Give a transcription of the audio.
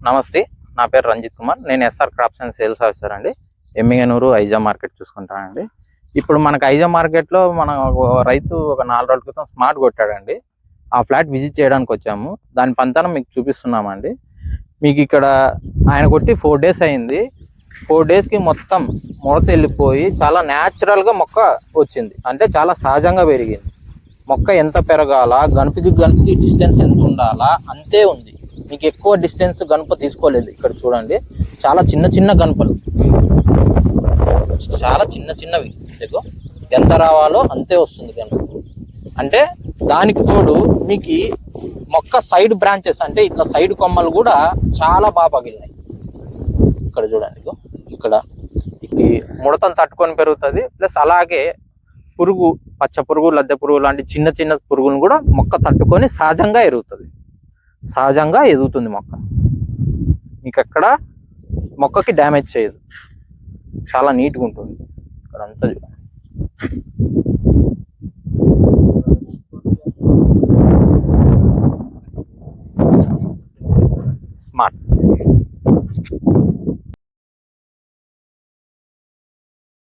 నమస్తే, నా పేరు రంజిత్ కుమార్. నేను SR crops and sales officer అండి. ఎమ్మిగనూరు ఐజా మార్కెట్ చూసుకుంటానండి. ఇప్పుడు మనకు ఐజా మార్కెట్లో మన రైతు ఒక 4 రోజుల క్రితం స్మార్ట్ కొట్టాడండి. ఆ ఫ్లాట్ విజిట్ చేయడానికి వచ్చాము. దాని పంతనం మీకు చూపిస్తున్నామండి. మీకు ఇక్కడ ఆయన కొట్టి 4 days అయింది. 4 daysకి మొత్తం ముడత వెళ్ళిపోయి చాలా న్యాచురల్గా మొక్క వచ్చింది. అంటే చాలా సహజంగా పెరిగింది. మొక్క ఎంత పెరగాల, గణపతి డిస్టెన్స్ ఎంత ఉండాలా అంతే ఉంది. మీకు ఎక్కువ డిస్టెన్స్ గణప తీసుకోలేదు. ఇక్కడ చూడండి, చాలా చిన్న గణపలు, చాలా చిన్నవి. ఎంత రావాలో అంతే వస్తుంది గణప. అంటే దానికి తోడు మీకు మొక్క సైడ్ బ్రాంచెస్, అంటే ఇట్లా సైడ్ కొమ్మలు కూడా చాలా బాగా పగిలినాయి. ఇక్కడ చూడండి, ఇక్కడ ఈ ముడతను తట్టుకొని పెరుగుతుంది. ప్లస్ అలాగే పురుగు, పచ్చ పురుగు, లద్దె పురుగు లాంటి చిన్న పురుగులను కూడా మొక్క తట్టుకొని సహజంగా ఎదుగుతుంది మొక్క. మీకు ఎక్కడ మొక్కకి డ్యామేజ్ చేయదు, చాలా నీట్గా ఉంటుంది. ఇక్కడ అంతా స్మార్ట్.